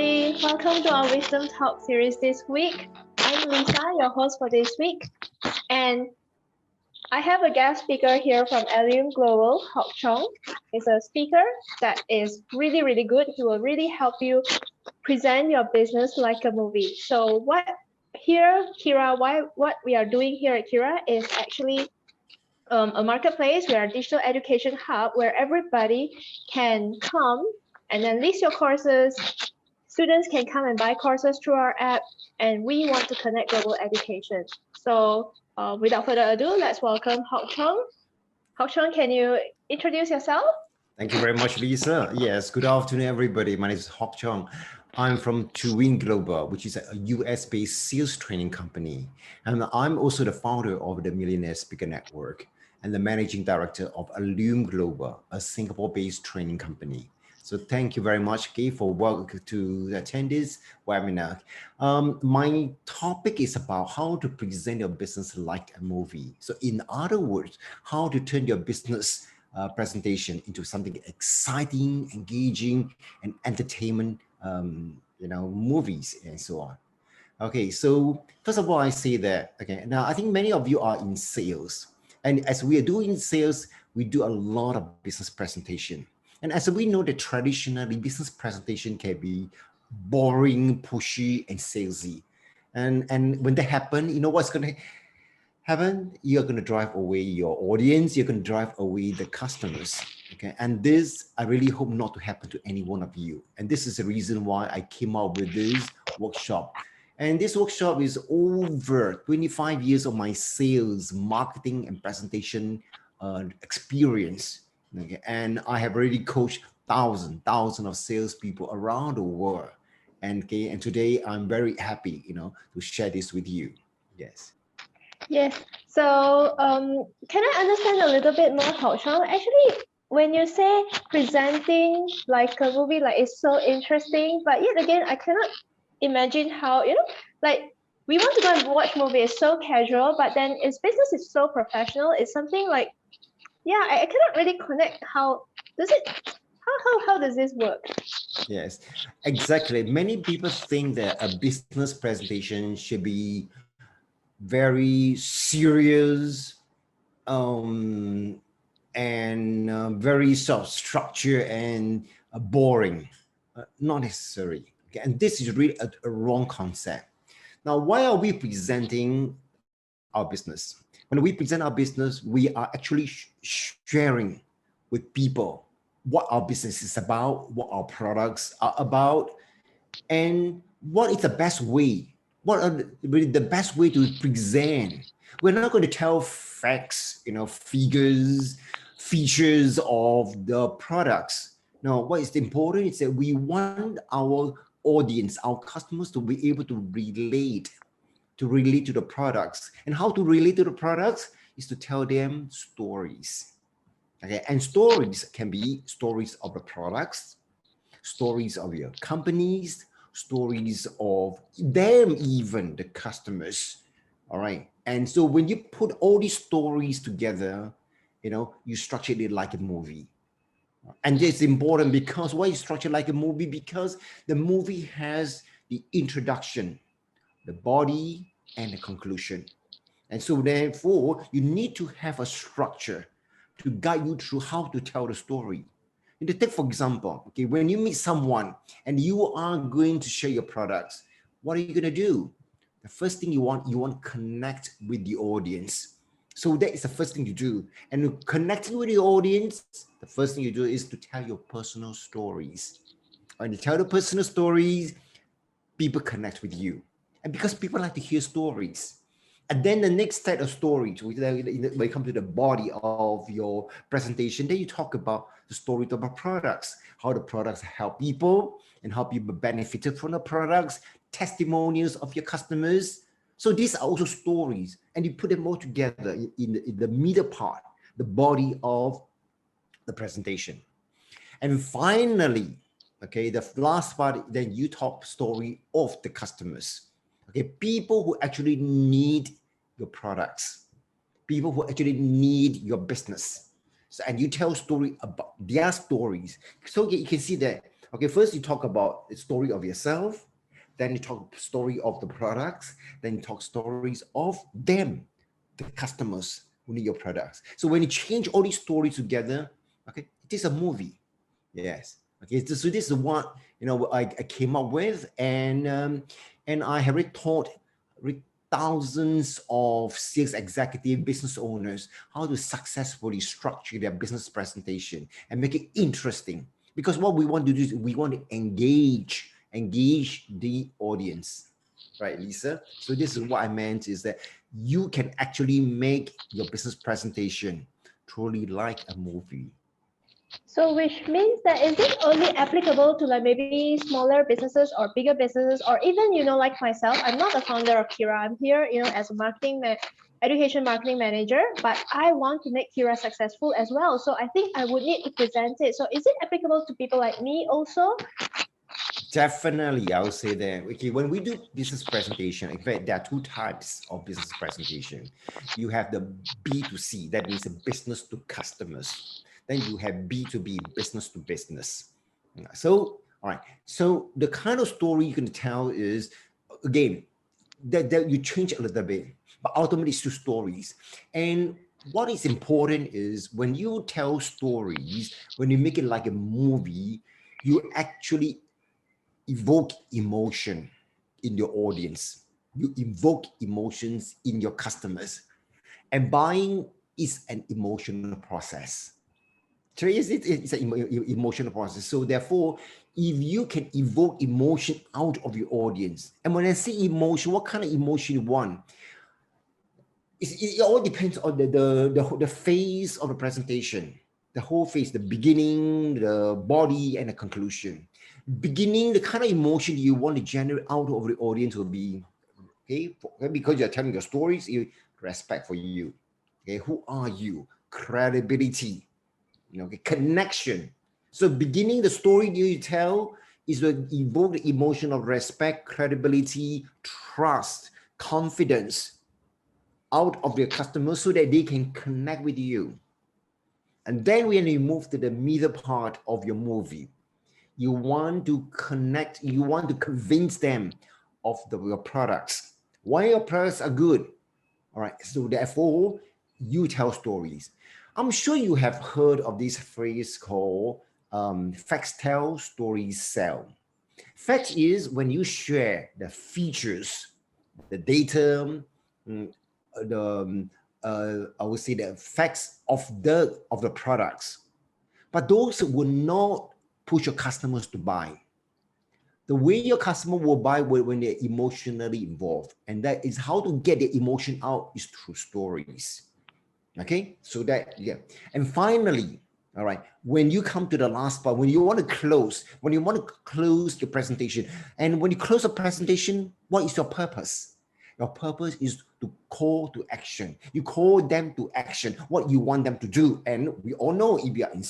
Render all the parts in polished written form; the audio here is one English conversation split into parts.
everybody. Welcome to our Wisdom Talk series this week. I'm Lisa, your host for this week. And I have a guest speaker here from ALLUME Global, Hock Chong. He's a speaker that is really good. He will really help you present your business like a movie. So what we are doing here at Kira is actually a marketplace. We are a digital education hub where everybody can come and then list your courses. Students can come and buy courses through our app, and we want to connect global education. So without further ado, let's welcome Hock Chong. Hock Chong, can you introduce yourself? Thank you very much, Lisa. Yes, good afternoon, everybody. My name is Hock Chong. I'm from ALLUME Global, which is a US-based sales training company. And I'm also the founder of the Millionaire Speaker Network and the managing director of ALLUME Global, a Singapore-based training company. So thank you very much, Kay, for welcome to attend this webinar. My topic is about how to present your business like a movie. So in other words, how to turn your business presentation into something exciting, engaging, and entertainment, movies and so on. Okay, so first of all, I say that, okay, now I think many of you are in sales. And as we are doing sales, we do a lot of business presentation. And as we know that traditionally business presentation can be boring, pushy, and salesy. And when that happens, you know what's going to happen? You're going to drive away your audience. You're going to drive away the customers. Okay, and this I really hope not to happen to any one of you. And this is the reason why I came up with this workshop. And this workshop is over 25 years of my sales, marketing, and presentation experience. Okay, and I have already coached thousands of salespeople around the world. And today I'm very happy, to share this with you. Yes. Yes. So can I understand a little bit more, Hock Chong? Actually, when you say presenting like a movie, like it's so interesting, but yet again, I cannot imagine how, like we want to go and watch movie, it's so casual, but then its business is so professional. It's something like, yeah, I cannot really connect. How does this work? Yes, exactly. Many people think that a business presentation should be very serious and very sort of structured and boring. Not necessary. Okay? And this is really a wrong concept. Now, why are we presenting our business? When we present our business, we are actually sharing with people what our business is about, what our products are about, and what is the best way, what are really the best way to present. We're not going to tell facts, figures, features of the products. No, what is important is that we want our audience, our customers to be able to relate to the products. And how to relate to the products is to tell them stories. Okay, and stories can be stories of the products, stories of your companies, stories of them, even the customers. All right. And so when you put all these stories together, you structure it like a movie. And it's important because why you structure like a movie? Because the movie has the introduction, the body, and the conclusion. And so therefore, you need to have a structure to guide you through how to tell the story. And to take, for example, okay, when you meet someone and you are going to share your products, what are you going to do? The first thing you want to connect with the audience. So that is the first thing you do. And connecting with the audience, the first thing you do is to tell your personal stories. When you tell the personal stories, people connect with you. And because people like to hear stories. And then the next set of stories, when you come to the body of your presentation, then you talk about the story of the products, how the products help people and how people benefited from the products, testimonials of your customers. So these are also stories, and you put them all together in the middle part, the body of the presentation. And finally, okay, the last part, then you talk story of the customers. Okay, people who actually need your products, people who actually need your business. So, and you tell story about their stories. So you can see that, Okay, first you talk about the story of yourself, then you talk story of the products, then you talk stories of them, the customers who need your products. So when you change all these stories together, okay, it is a movie. Yes. Okay. So this is what I came up with, and I have already taught thousands of sales executive business owners how to successfully structure their business presentation and make it interesting. Because what we want to do is we want to engage the audience, right, Lisa? So this is what I meant is that you can actually make your business presentation truly like a movie. So which means that is it only applicable to like maybe smaller businesses or bigger businesses, or even, like myself, I'm not the founder of Kira. I'm here, as a education marketing manager, but I want to make Kira successful as well. So I think I would need to present it. So is it applicable to people like me also? Definitely, I would say that, okay, when we do business presentation, in fact, there are two types of business presentation. You have the B2C, that means a business to customers. Then you have B2B, business to business. So, all right. So the kind of story you can tell is, again, that you change a little bit, but ultimately it's two stories. And what is important is when you tell stories, when you make it like a movie, you actually evoke emotion in your audience. You evoke emotions in your customers. And buying is an emotional process. So it's an emotional process. So therefore, if you can evoke emotion out of your audience, and when I say emotion, what kind of emotion you want? It all depends on the phase of the presentation, the whole phase, the beginning, the body, and the conclusion. Beginning, the kind of emotion you want to generate out of the audience will be, okay, because you're telling your stories, respect for you. Okay, who are you? Credibility, okay, connection. So beginning the story you tell is to evoke the emotion of respect, credibility, trust, confidence out of your customers so that they can connect with you. And then when you move to the middle part of your movie, you want to connect, you want to convince them of your products, why your products are good. All right, so therefore, you tell stories. I'm sure you have heard of this phrase called facts tell, stories sell. Facts is when you share the features, the data, mm, I would say the facts of the products, but those will not push your customers to buy. The way your customer will buy when they're emotionally involved, and that is how to get the emotion out is through stories. Okay, so that, yeah. And finally, all right, when you come to the last part, when you want to close, your presentation, and when you close a presentation, what is your purpose? Your purpose is to call to action. You call them to action, what you want them to do. And we all know if you are in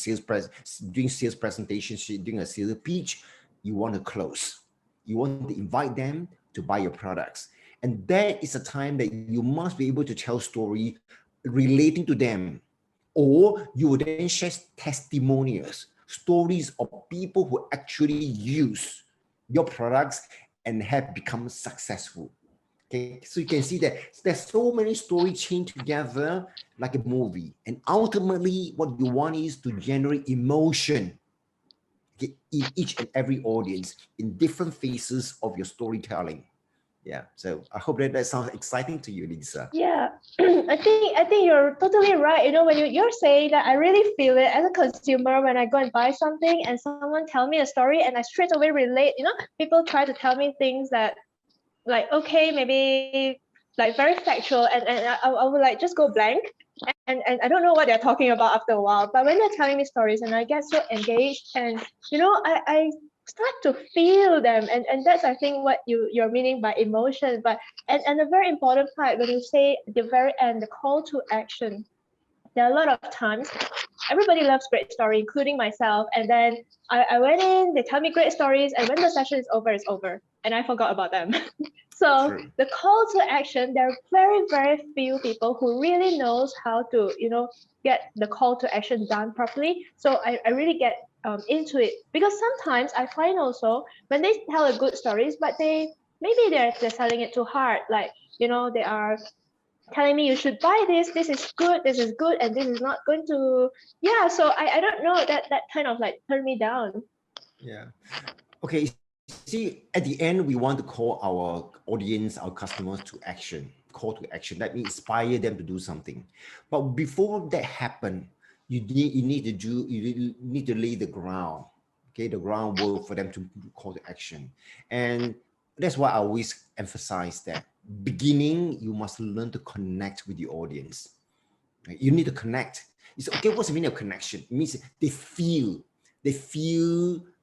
doing sales presentations, doing a sales pitch, you want to close. You want to invite them to buy your products. And that is a time that you must be able to tell story relating to them, or you would then share testimonials, stories of people who actually use your products and have become successful. Okay, so you can see that there's so many stories chained together like a movie, and ultimately what you want is to generate emotion, okay, in each and every audience in different phases of your storytelling. Yeah, so I hope that sounds exciting to you, Lisa. Yeah, I think you're totally right. When you're saying that, I really feel it as a consumer when I go and buy something and someone tell me a story and I straight away relate. People try to tell me things that, like, okay, maybe like very factual, and I would like just go blank, and I don't know what they're talking about after a while. But when they're telling me stories and I get so engaged, and I start to feel them, and that's, I think, what you're meaning by emotion. But and a very important part when you say at the very end, the call to action. There are a lot of times everybody loves great story, including myself. And then I went in, they tell me great stories, and when the session is over, it's over. And I forgot about them. So True. the call to action, there are very, very few people who really knows how to, get the call to action done properly. So I really get into it, because sometimes I find also when they tell a good stories, but maybe they're selling it too hard, like they are telling me you should buy this, this is good, and this is not going to, yeah, so I don't know, that kind of like turn me down. Yeah. Okay. See, at the end, we want to call our audience, our customers to action, call to action. That means inspire them to do something. But before that happen, you need to lay the ground, okay, the groundwork for them to call to action. And that's why I always emphasize that beginning, you must learn to connect with the audience. Right? You need to connect. It's okay. What's the meaning of connection? It means they feel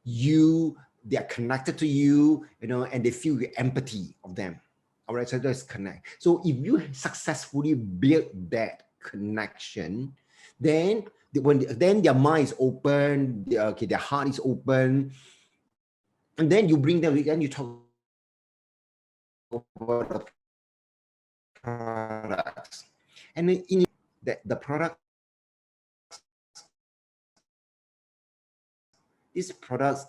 you, they are connected to you, and they feel your empathy of them. All right, so that's connect. So if you successfully build that connection, then then their mind is open, their heart is open, and then you bring them, then you talk about the products, and then in the product, these products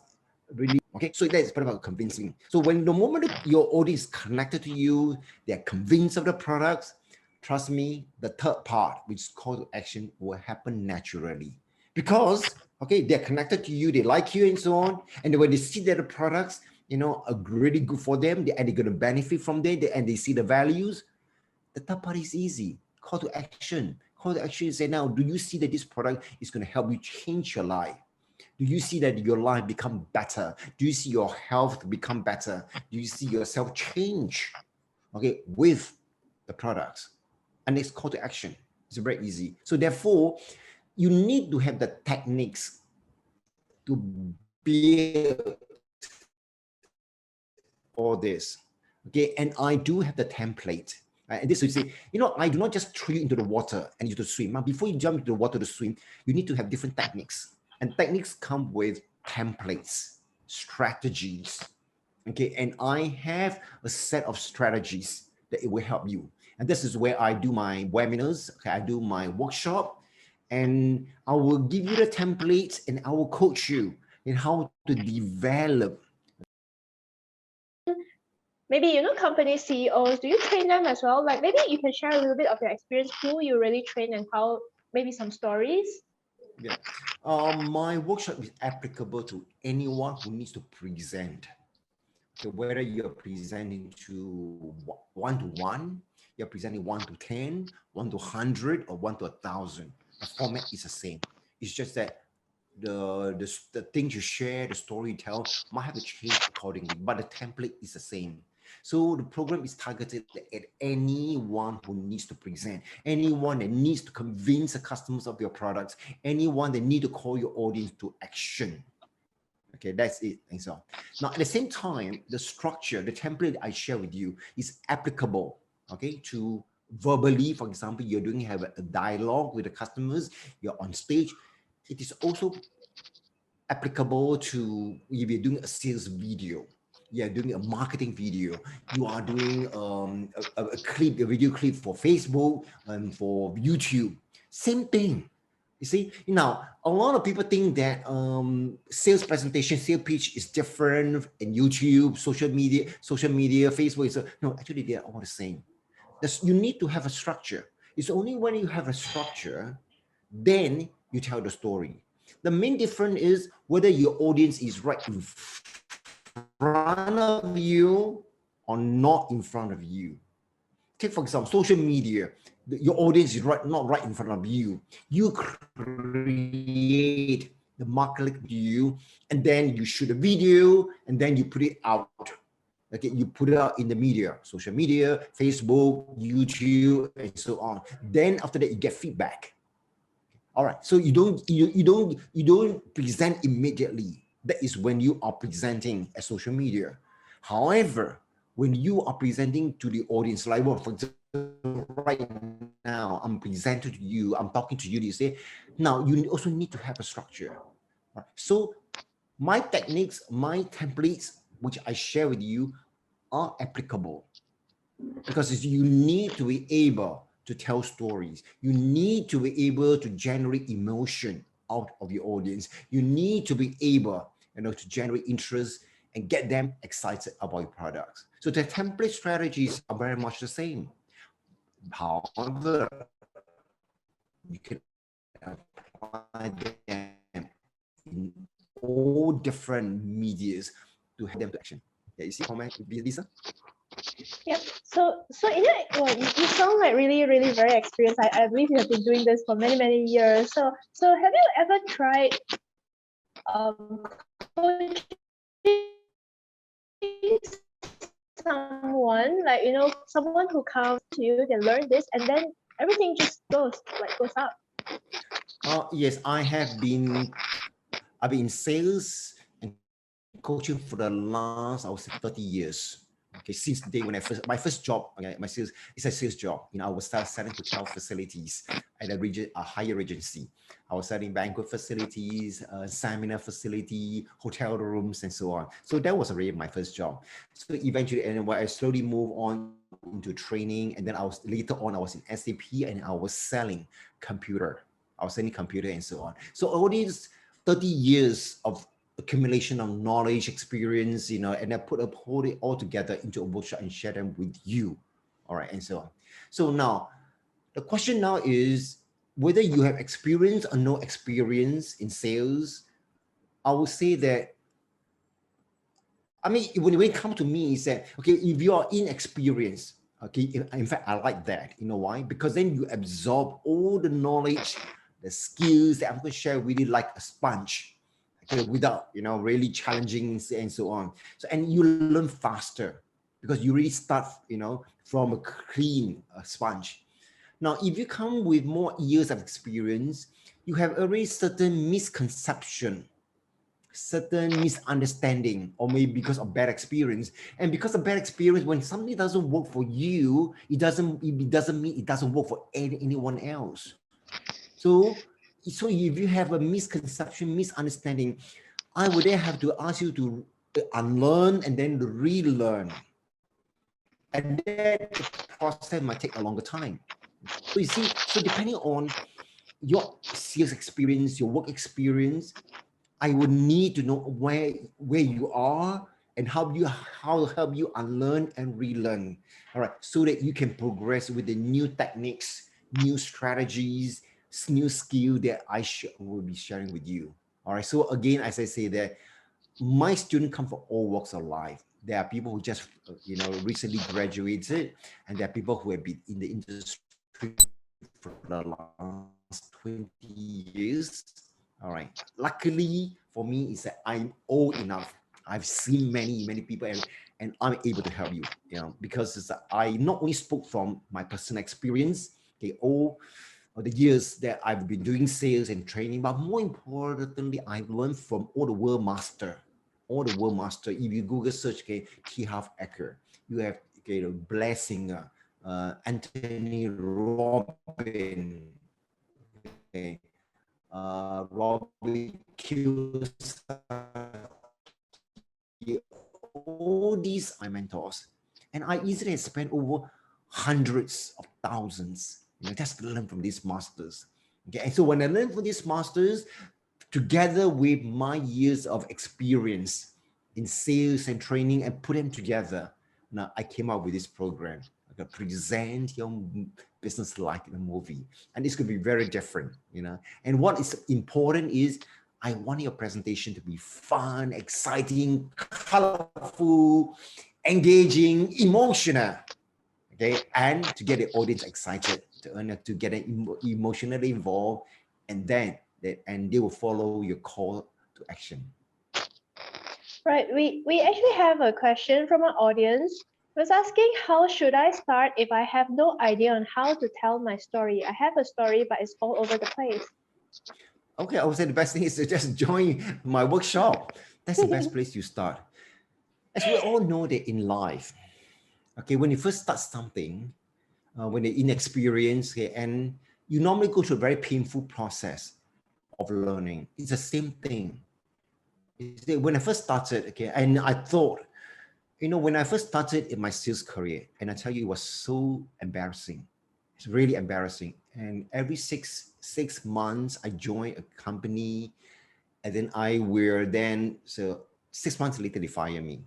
really okay. So that is part about convincing. So when the moment your audience is connected to you, they're convinced of the products, trust me, the third part, which is call to action, will happen naturally, because okay, they're connected to you, they like you and so on, and when they see that the products are really good for them, and they're going to benefit from them, and they see the values, the third part is easy. Call to action. Call to action is say, now, do you see that this product is going to help you change your life? Do you see that your life become better? Do you see your health become better? Do you see yourself change, okay, with the products? And it's call to action. It's very easy. So therefore, you need to have the techniques to build all this. Okay, and I do have the template. And this is, I do not just throw you into the water and you to swim. Now, before you jump into the water to swim, you need to have different techniques. And techniques come with templates, strategies. Okay, and I have a set of strategies that it will help you. And this is where I do my webinars. Okay, I do my workshop, and I will give you the templates, and I will coach you in how to develop. Maybe company CEOs, do you train them as well? Like maybe you can share a little bit of your experience, who you really train and how, maybe some stories. Yeah. My workshop is applicable to anyone who needs to present. Okay, whether you're presenting to 1-to-1, you're presenting 1-to-10, 1-to-100, or 1-to-1,000. The format is the same. It's just that the things you share, the story you tell might have to change accordingly, but the template is the same. So the program is targeted at anyone who needs to present, anyone that needs to convince the customers of your products, anyone that need to call your audience to action. Okay, that's it. And so now at the same time, the structure, the template I share with you is applicable, okay, to verbally. For example, you're doing have a dialogue with the customers, you're on stage. It is also applicable to if you're doing a sales video, you're doing a marketing video, you are doing a clip, a video clip for Facebook and for YouTube. Same thing. You see, now a lot of people think that sales presentation, sales pitch is different in YouTube, social media, Facebook. So no, actually they are all the same. You need to have a structure. It's only when you have a structure, then you tell the story. The main difference is whether your audience is right in front of you or not in front of you. Take for example, social media. Your audience is not right in front of you. You create the market to you, and then you shoot a video, and then you put it out. Okay, you put it out in the media, social media, Facebook, YouTube, and so on. Then after that, you get feedback. All right, so you don't present immediately. That is when you are presenting a social media. However, when you are presenting to the audience, like for example, right now, I'm presenting to you, I'm talking to you, you say, now you also need to have a structure. Right? So my techniques, my templates, which I share with you, are applicable because you need to be able to tell stories. You need to be able to generate emotion out of your audience. You need to be able, to generate interest and get them excited about your products. So the template strategies are very much the same. However, you can apply them in all different medias to help them to action. Yeah, you see comment, Lisa? Yep. So well, you sound like really, really very experienced. I believe you have been doing this for many, many years. So have you ever tried coaching someone, like, someone who comes to you, they learn this, and then everything just goes up? Yes, I've been in sales and coaching for the last, I would say, 30 years. Okay, since the day when my first job, okay, my sales is a sales job. I was selling hotel facilities at a higher agency. I was selling banquet facilities, seminar facility, hotel rooms, and so on. So that was really my first job. So eventually, and I slowly moved on into training, and then later on I was in SAP, and I was selling computer. I was selling computer and so on. So all these 30 years of accumulation of knowledge, experience, and I put it all together into a workshop and share them with you. All right, and so on. So now, the question now is whether you have experience or no experience in sales. I would say that, when it comes to me, is that, okay, if you are inexperienced, okay, in fact, I like that. You know why? Because then you absorb all the knowledge, the skills that I'm going to share with you like a sponge, okay, without, really challenging and so on. So, and you learn faster because you really start, from a clean sponge. Now, if you come with more years of experience, you have already certain misconception, certain misunderstanding, or maybe because of bad experience. And because of bad experience, when something doesn't work for you, it doesn't mean it doesn't work for anyone else. So if you have a misconception, misunderstanding, I would then have to ask you to unlearn and then relearn. And that process might take a longer time. So you see, so depending on your sales experience, your work experience, I would need to know where you are and how help you unlearn and relearn. All right, so that you can progress with the new techniques, new strategies, new skill that I will be sharing with you. All right. So again, as I say that my students come from all walks of life. There are people who just recently graduated, and there are people who have been in the industry for the last 20 years. All right. Luckily for me is that I'm old enough. I've seen many people, and I'm able to help you, because I not only spoke from my personal experience, okay, all the years that I've been doing sales and training, but more importantly, I've learned from all the world master. If you Google search, okay, T. Half Ecker, you have, okay, Blessinger, Anthony Robin, okay, Robbie Kiyosaki, all these are mentors, and I easily spent over hundreds of thousands, just to learn from these masters. Okay, and so when I learned from these masters, together with my years of experience in sales and training, and put them together, now I came up with this program. I can present your business like a movie, and this could be very different, And what is important is I want your presentation to be fun, exciting, colorful, engaging, emotional, okay, and to get the audience excited, to get them emotionally involved, and then they will follow your call to action. Right. We actually have a question from our audience. It was asking, how should I start if I have no idea on how to tell my story? I have a story, but it's all over the place. Okay, I would say the best thing is to just join my workshop. That's the best place to start. As we all know that in life, okay, when you first start something, when you're inexperienced, okay, and you normally go through a very painful process of learning. It's the same thing. When I first started, okay, and I thought, when I first started in my sales career, and I tell you, it was so embarrassing. It's really embarrassing. And every six months, I joined a company, and then so 6 months later, they fire me.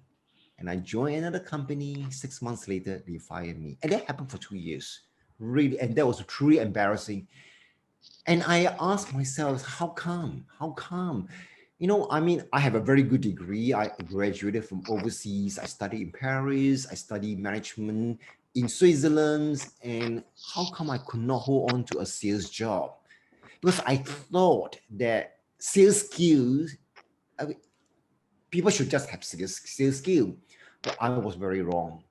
And I joined another company. 6 months later, they fired me. And that happened for 2 years. Really, and that was truly embarrassing. And I asked myself, how come? How come? I mean, I have a very good degree. I graduated from overseas. I studied in Paris. I studied management in Switzerland. And how come I could not hold on to a sales job? Because I thought that sales skills, I mean, people should just have sales skill. But I was very wrong.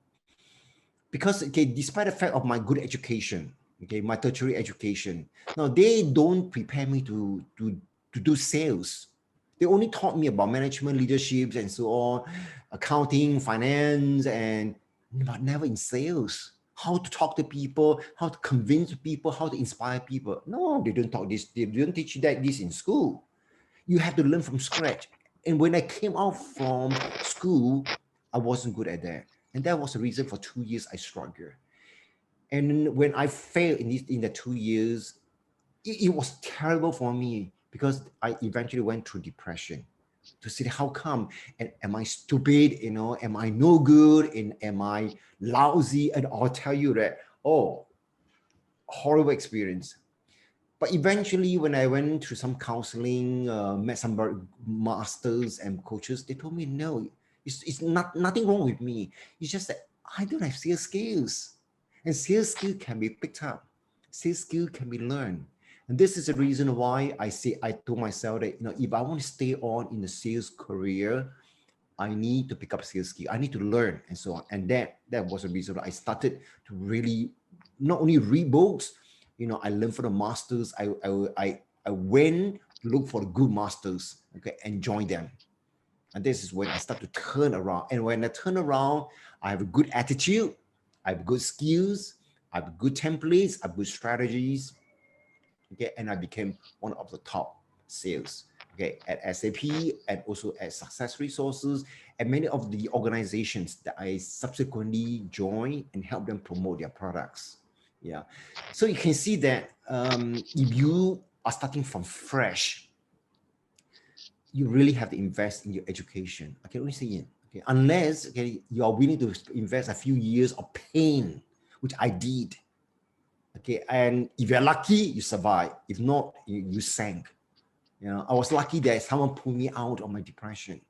Because, okay, despite the fact of my good education, okay, my tertiary education, now they don't prepare me to do sales. They only taught me about management, leadership, and so on, accounting, finance, but never in sales. How to talk to people, how to convince people, how to inspire people. No, they don't talk this. They don't teach you this in school. You have to learn from scratch. And when I came out from school, I wasn't good at that. And that was the reason for 2 years I struggled. And when I failed in the 2 years, it was terrible for me because I eventually went through depression to see how come, and am I stupid, am I no good, and am I lousy? And I'll tell you that, oh, horrible experience. But eventually, when I went through some counseling, met some masters and coaches, they told me, no, it's nothing wrong with me. It's just that I don't have sales skills. And sales skill can be picked up. Sales skill can be learned. And this is the reason why I told myself that, if I want to stay on in the sales career, I need to pick up sales skill. I need to learn and so on. And that was the reason I started to really not only read books, I learned from the masters. I went to look for the good masters, okay, and join them. And this is when I start to turn around. And when I turn around, I have a good attitude, I have good skills, I have good templates, I have good strategies, okay, and I became one of the top sales, okay, at SAP and also at Success Resources and many of the organizations that I subsequently joined and help them promote their products. Yeah, so you can see that if you are starting from fresh, you really have to invest in your education. I can only say it, okay, unless, okay, you are willing to invest a few years of pain, which I did. Okay, and if you're lucky, you survive. If not, you sank. I was lucky that someone pulled me out of my depression.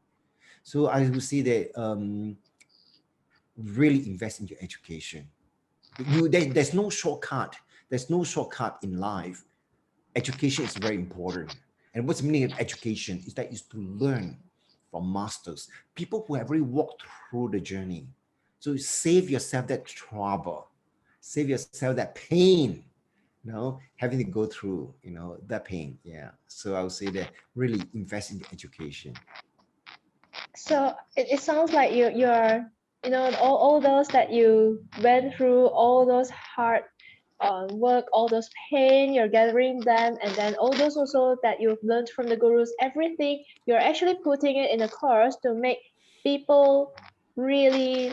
So I would say that really invest in your education. There's no shortcut. There's no shortcut in life. Education is very important. And what's the meaning of education is that is to learn from masters, people who have already walked through the journey. So save yourself that trouble, save yourself that pain, having to go through, that pain. Yeah. So I would say that really invest in education. So it sounds like you're all those that you went through, all those hard work, all those pain, you're gathering them, and then all those also that you've learned from the gurus, everything you're actually putting it in a course to make people really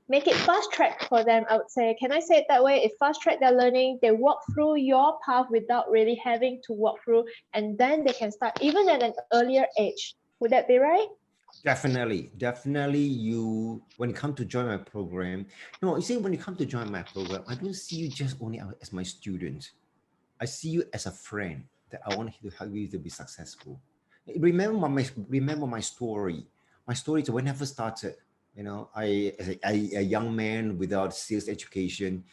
make it fast track for them, I would say. Can I say it that way? It fast track their learning. They walk through your path without really having to walk through, and then they can start even at an earlier age. Would that be right? Definitely. You, when you come to join my program, you see, when you come to join my program, I don't see you just only as my student. I see you as a friend that I want to help you to be successful. Remember my story. My story is when I first started, as a young man without sales education,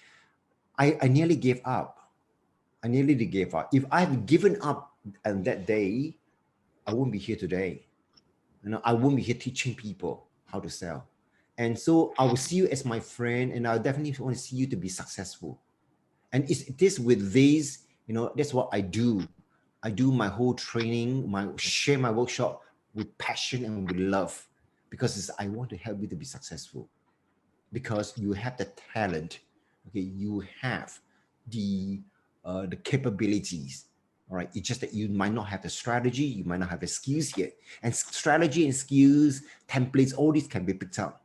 I nearly gave up. I nearly gave up. If I had given up on that day, I wouldn't be here today. I won't be here teaching people how to sell. And so I will see you as my friend, and I definitely want to see you to be successful. And it is with this, that's what I do. I do my whole training, share my workshop with passion and with love, because I want to help you to be successful. Because you have the talent, okay, you have the capabilities. All right, it's just that you might not have the strategy, you might not have the skills yet. And strategy and skills, templates, all these can be picked up.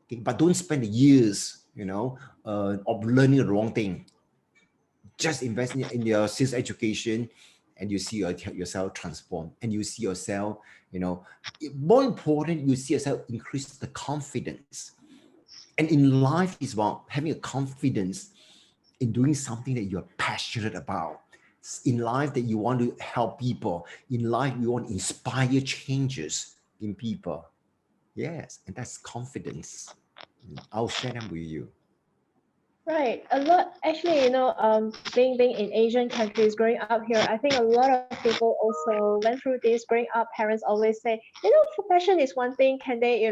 Okay, but don't spend years, of learning the wrong thing. just invest in your sales education, and you see yourself transform, and you see yourself, more important, you see yourself increase the confidence. And in life is about having a confidence in doing something that you're passionate about. In life that you want to help people. In life, you want to inspire changes in people. Yes, and that's confidence. I'll share them with you. Right. A lot actually, being in Asian countries, growing up here, I think a lot of people also went through this growing up. Parents always say, for passion is one thing. Can they,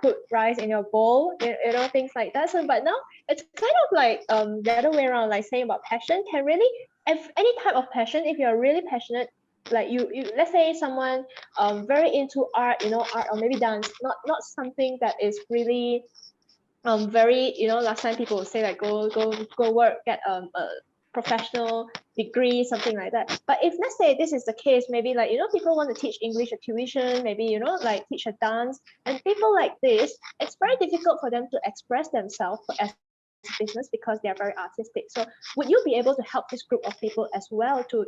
put rice in your bowl, things like that. So, but now it's kind of like the other way around, like saying about passion can really, if any type of passion, if you're really passionate, like you let's say someone very into art, art or maybe dance, not something that is really very, last time people would say like go work, get a professional degree, something like that. But if let's say this is the case, maybe like, people want to teach English at tuition, maybe, like teach a dance, and people like this, it's very difficult for them to express themselves as business because they are very artistic. So would you be able to help this group of people as well to,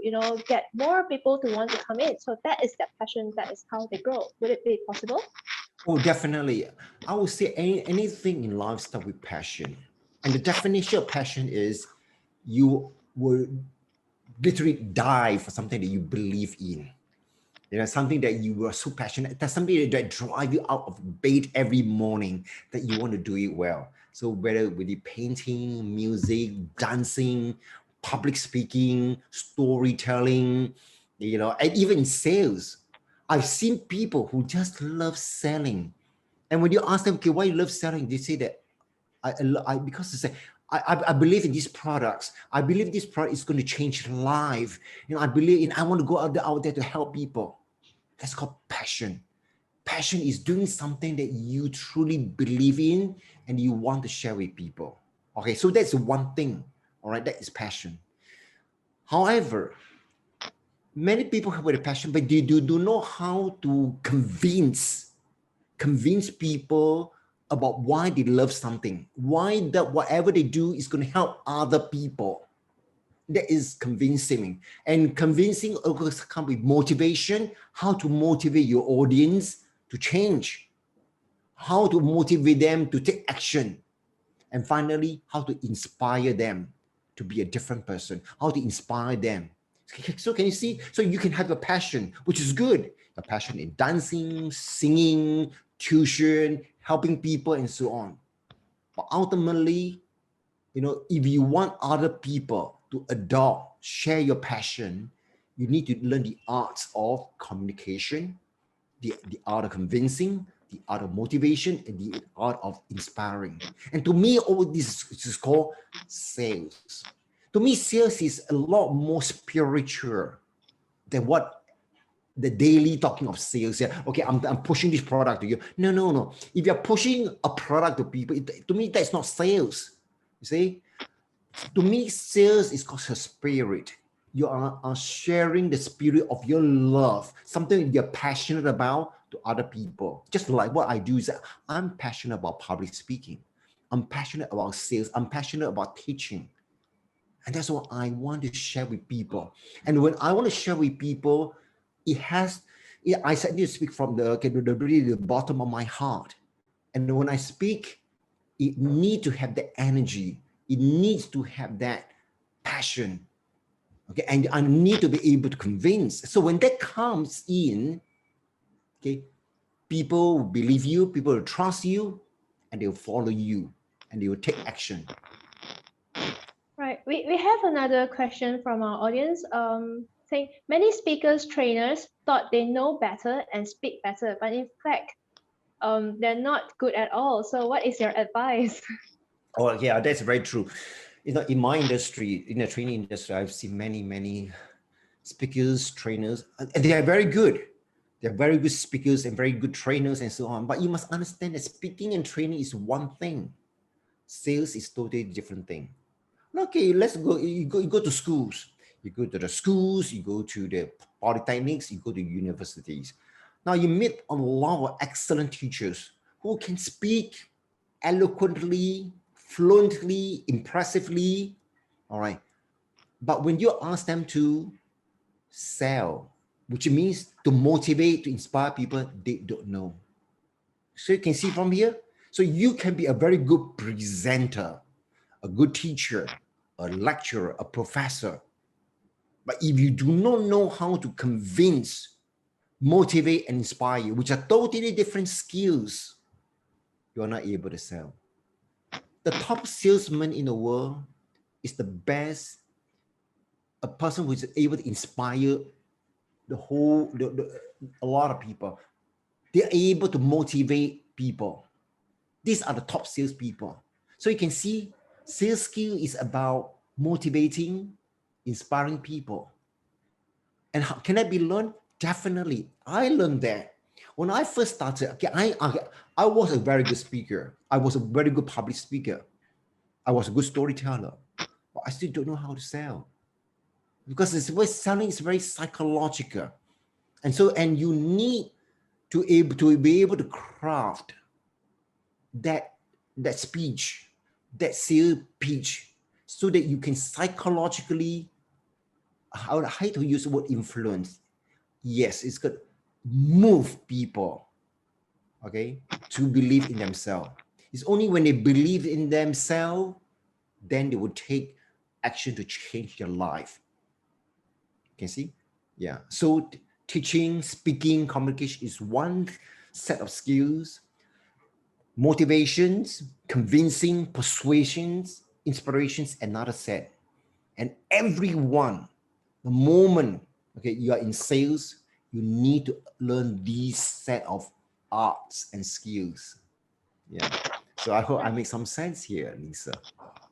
get more people to want to come in? So that is their passion, that is how they grow. Would it be possible? Oh, definitely. I would say anything in life start with passion. And the definition of passion is you will literally die for something that you believe in. Something that you were so passionate. That's something that drive you out of bed every morning, that you want to do it well. So whether with the painting, music, dancing, public speaking, storytelling, and even sales. I've seen people who just love selling. And when you ask them, okay, why you love selling? They say that because they say, I believe in these products. I believe this product is going to change life. I believe I want to go out there to help people. That's called passion. Passion is doing something that you truly believe in and you want to share with people. Okay, so that's one thing. All right, that is passion. However, many people have a passion, but they do know how to convince people about why they love something, why that whatever they do is going to help other people. That is convincing. And convincing also comes with motivation, how to motivate your audience to change, how to motivate them to take action, and finally, how to inspire them to be a different person, how to inspire them. So can you see? So you can have a passion, which is good. A passion in dancing, singing, tuition, helping people, and so on. But ultimately, if you want other people to adopt, share your passion, you need to learn the arts of communication, the art of convincing, the art of motivation, and the art of inspiring. And to me, all this is called sales. To me, sales is a lot more spiritual than what the daily talking of sales. Yeah, okay, I'm pushing this product to you. No. If you're pushing a product to people, to me, that's not sales. You see? To me, sales is called a spirit. You are sharing the spirit of your love, something you're passionate about to other people. Just like what I do is that I'm passionate about public speaking. I'm passionate about sales. I'm passionate about teaching. And that's what I want to share with people. And when I want to share with people, I said to speak from the bottom of my heart. And when I speak, it needs to have the energy. It needs to have that passion. Okay, and I need to be able to convince. So when that comes in, okay, people will believe you, people will trust you, and they'll follow you, and they will take action. Right. We have another question from our audience. Saying many speakers, trainers thought they know better and speak better, but in fact, they're not good at all. So what is your advice? Oh, yeah, that's very true. In my industry, in the training industry, I've seen many speakers, trainers, and they are very good. They're very good speakers and very good trainers and so on. But you must understand that speaking and training is one thing. Sales is totally different thing. Okay, let's go. You go to schools. You go to the schools. You go to the polytechnics. You go to universities. Now you meet a lot of excellent teachers who can speak eloquently, fluently, impressively. All right, But when you ask them to sell, which means to motivate, to inspire people, they don't know. So you can see from here, so you can be a very good presenter, a good teacher, a lecturer, a professor. But if you do not know how to convince, motivate, and inspire you, which are totally different skills, you are not able to sell. The top salesman in the world is the best, a person who is able to inspire a lot of people. They're able to motivate people. These are the top salespeople. So you can see sales skill is about motivating, inspiring people. And how can that be learned? Definitely. I learned that. When I first started, okay, I was a very good speaker. I was a very good public speaker. I was a good storyteller. But I still don't know how to sell. Because selling is very psychological. And you need to be able to craft that speech, that sales pitch, so that you can psychologically, how to use the word influence. Yes, it's good. Move people, okay, to believe in themselves. It's only when they believe in themselves, then they will take action to change their life. You can see? Yeah. So teaching, speaking, communication is one set of skills. Motivations, convincing, persuasions, inspirations, another set. And everyone, the moment, okay, you are in sales, you need to learn these set of arts and skills. Yeah. So I hope I make some sense here, Lisa.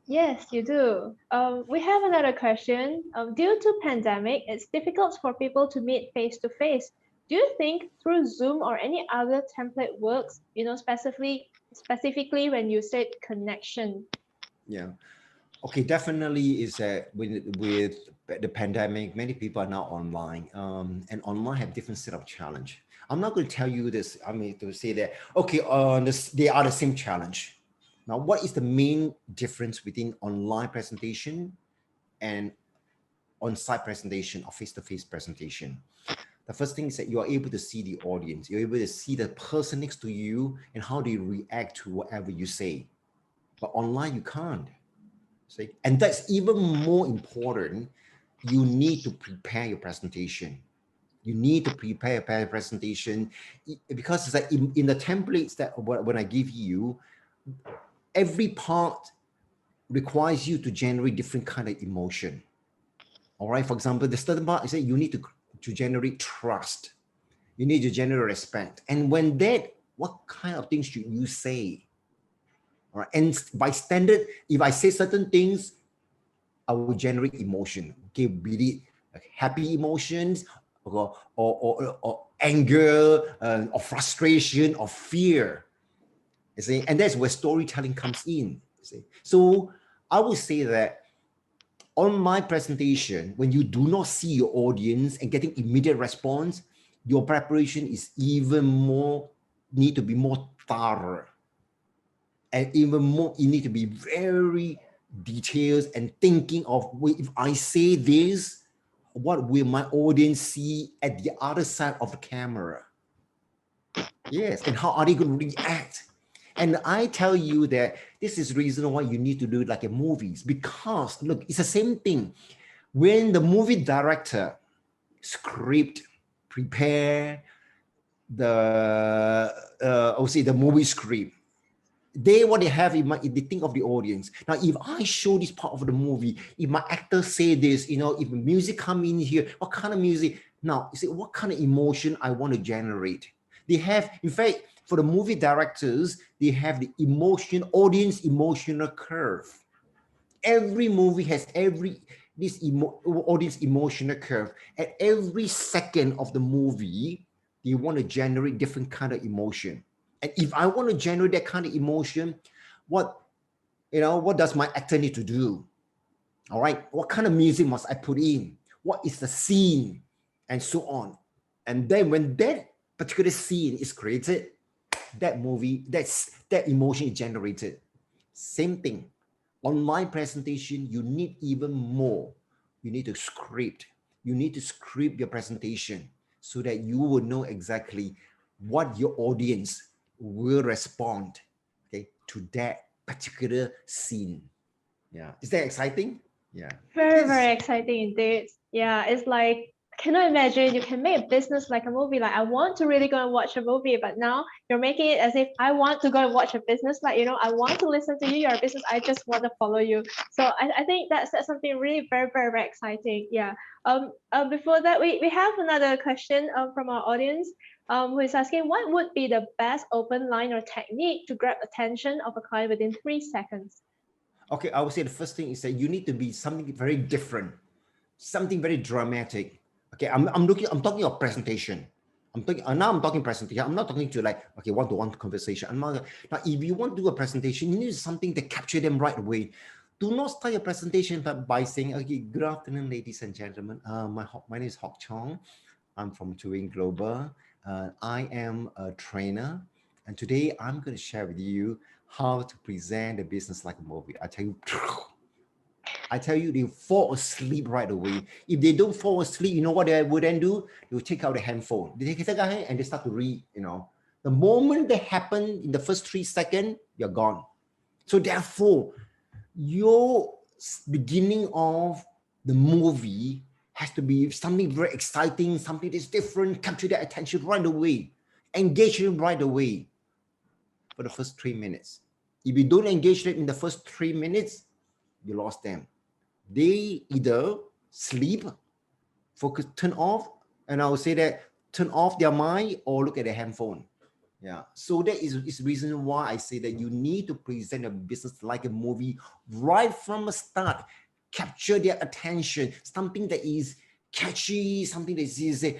Yes, you do. We have another question. Due to pandemic, it's difficult for people to meet face to face. Do you think through Zoom or any other template works? Specifically when you said connection. Yeah. Okay, definitely is that with the pandemic, many people are now online, and online have different set of challenge. I'm not going to tell you this. I mean, to say that okay, they are the same challenge. Now, what is the main difference between online presentation and on-site presentation or face-to-face presentation? The first thing is that you are able to see the audience. You're able to see the person next to you and how they react to whatever you say. But online, you can't. See? And that's even more important. You need to prepare your presentation. You need to prepare a presentation because it's like in the templates that when I give you, every part requires you to generate different kind of emotion. All right. For example, the certain part is that you need to generate trust. You need to generate respect. And when that, what kind of things should you say? All right. And by standard, if I say certain things, I will generate emotion. Okay, be it happy emotions or anger or frustration or fear. You see, and that's where storytelling comes in. You see, so I would say that on my presentation, when you do not see your audience and getting immediate response, your preparation is even more need to be more thorough, and even more you need to be very detailed and thinking of, if I say this, what will my audience see at the other side of the camera? Yes, and how are they going to react? And I tell you that this is the reason why you need to do it like a movies, because look, it's the same thing. When the movie director script prepare the obviously the movie script, what they have in mind, they think of the audience. Now, if I show this part of the movie, if my actors say this, if music come in here, what kind of music? Now, you see, what kind of emotion I want to generate? They have, in fact, for the movie directors, they have the audience emotional curve. Every movie has audience emotional curve. At every second of the movie, they want to generate different kind of emotion. And if I want to generate that kind of emotion, what does my actor need to do? All right, what kind of music must I put in? What is the scene? And so on. And then when that particular scene is created, that emotion is generated. Same thing. On my presentation, you need even more you need to script. You need to script your presentation so that you will know exactly what your audience will respond, okay, to that particular scene. Yeah. Is that exciting? Yeah. It Very, is. very exciting indeed. Yeah, it's like, cannot imagine you can make a business like a movie. Like, I want to really go and watch a movie, but now you're making it as if I want to go and watch a business. Like, I want to listen to you, you're a business, I just want to follow you. So I think that's something really very, very, very exciting. Yeah. Before that, we have another question from our audience who is asking, what would be the best open line or technique to grab attention of a client within 3 seconds? Okay, I would say the first thing is that you need to be something very different, something very dramatic. Okay, I'm talking of presentation. I'm talking presentation. I'm not talking to like, okay, one-to-one conversation. Now, if you want to do a presentation, you need something to capture them right away. Do not start your presentation by saying, okay, good afternoon, ladies and gentlemen. My name is Hock Chong. I'm from ALLUME Global. I am a trainer. And today I'm going to share with you how to present a business like a movie. I tell you, they fall asleep right away. If they don't fall asleep, you know what they would then do? They will take out the handphone. They take out and they start to read, The moment that happen in the first 3 seconds, you're gone. So therefore, your beginning of the movie has to be something very exciting, something that's different, capture their attention right away, engage them right away for the first 3 minutes. If you don't engage them in the first 3 minutes, you lost them. They either sleep, focus, turn off, and I would say that turn off their mind or look at their handphone. Yeah, so that is the reason why I say that you need to present a business like a movie right from the start. Capture their attention, something that is catchy, something that is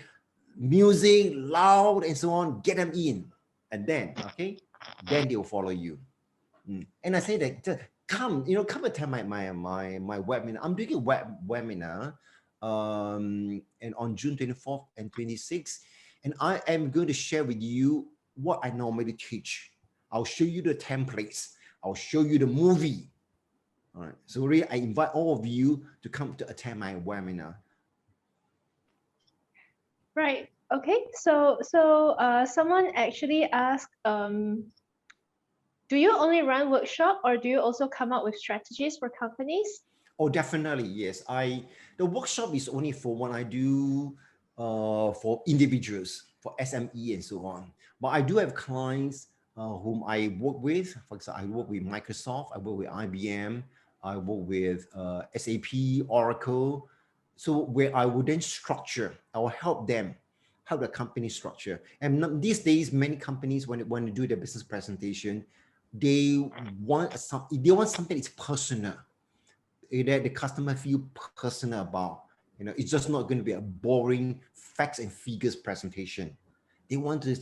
music, loud, and so on. Get them in, and then then they will follow you. And I say that come attend my webinar. I'm doing a webinar, and on June 24th and 26th, and I am going to share with you what I normally teach. I'll show you the templates. I'll show you the movie. All right. So really, I invite all of you to come to attend my webinar. Right. Okay. So someone actually asked, do you only run workshop or do you also come up with strategies for companies? Oh, definitely, yes. The workshop is only for what I do for individuals, for SME and so on. But I do have clients whom I work with. For example, I work with Microsoft, I work with IBM, I work with SAP, Oracle. So where I would then structure, I will help them, help the company structure. And these days, many companies, when they do their business presentation, they want something that's personal, that the customer feel personal about. It's just not going to be a boring facts and figures presentation. They want to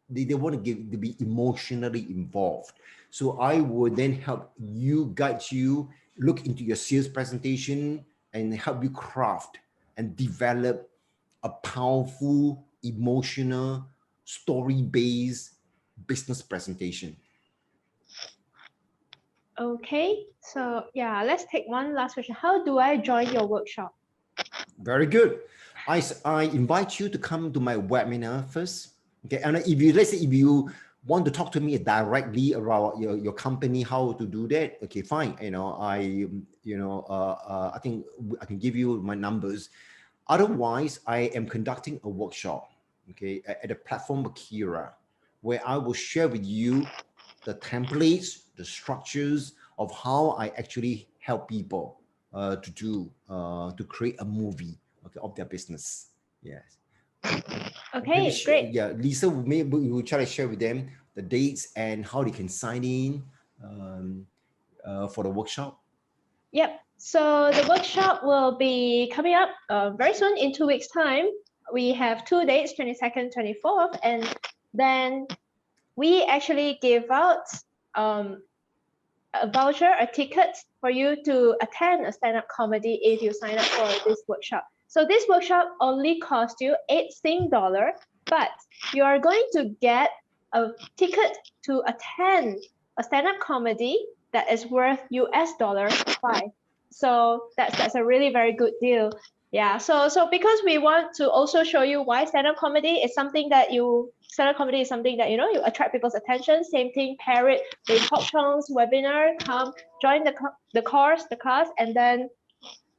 they want to be emotionally involved. So I would then help you, guide you, look into your sales presentation and help you craft and develop a powerful, emotional, story-based business presentation. Okay. So yeah, let's take one last question. How do I join your workshop? Very good. I invite you to come to my webinar first. Okay, and let's say if you want to talk to me directly about your company, how to do that, okay, fine. I think I can give you my numbers. Otherwise, I am conducting a workshop, okay, at the platform Akira, where I will share with you the templates, the structures of how I actually help people to create a movie, okay, of their business. Yes. Okay, great. Yeah, Lisa, maybe we will try to share with them the dates and how they can sign in for the workshop. Yep. So the workshop will be coming up very soon in 2 weeks' time. We have 2 dates, 22nd, 24th, and then we actually give out a voucher, a ticket for you to attend a stand-up comedy if you sign up for this workshop. So this workshop only costs you $8, but you are going to get a ticket to attend a stand-up comedy that is worth $5. So that's a really very good deal. Yeah. So because we want to also show you why stand-up comedy is something that you attract people's attention. Same thing, pair it with Hok Chong's webinar. Come join the class, and then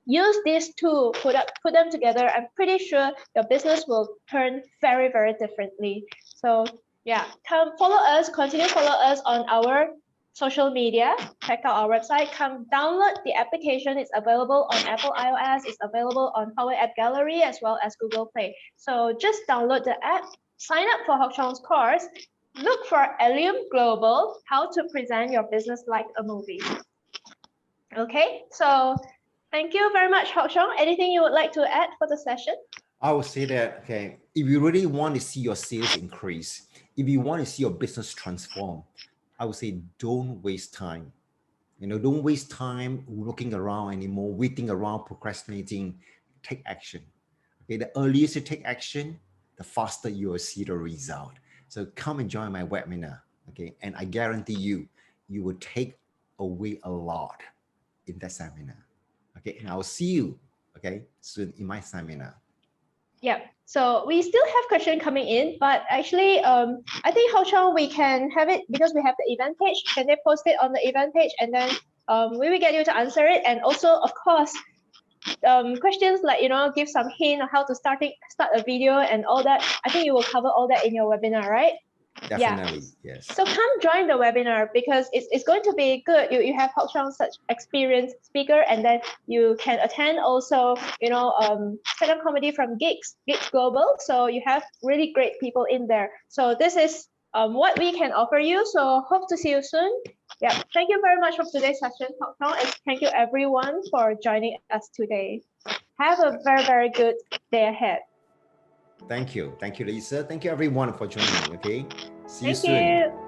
use these two, put them together. I'm pretty sure your business will turn very, very differently. So yeah, continue follow us on our social media. Check out our website. Come download the application. It's available on Apple iOS. It's available on Huawei App Gallery as well as Google Play. So just download the app, sign up for Hok Chong's course, look for ALLUME Global, how to present your business like a movie. Okay, so thank you very much, Hok Chong. Anything you would like to add for the session? I would say that, okay, if you really want to see your sales increase, if you want to see your business transform, I would say don't waste time. Don't waste time looking around anymore, waiting around, procrastinating. Take action. Okay, the earlier you take action, the faster you will see the result. So come and join my webinar. Okay, and I guarantee you will take away a lot in that seminar. Okay, and I'll see you, okay, soon in my seminar. Yeah, so we still have questions coming in, but actually, I think Hok Chong, we can have it because we have the event page. Can they post it on the event page, and then we will get you to answer it. And also, of course, questions like, give some hint on how to start a video and all that. I think you will cover all that in your webinar, right? Definitely, yeah. yes. So come join the webinar because it's going to be good. You have Hok Chong, such experienced speaker, and then you can attend also, stand-up comedy from Gigs Global. So you have really great people in there. So this is what we can offer you. So hope to see you soon. Yeah. Thank you very much for today's session, Hok Chong, and thank you everyone for joining us today. Have a very, very good day ahead. Thank you. Thank you, Lisa. Thank you, everyone, for joining. Okay. See you soon. Thank you.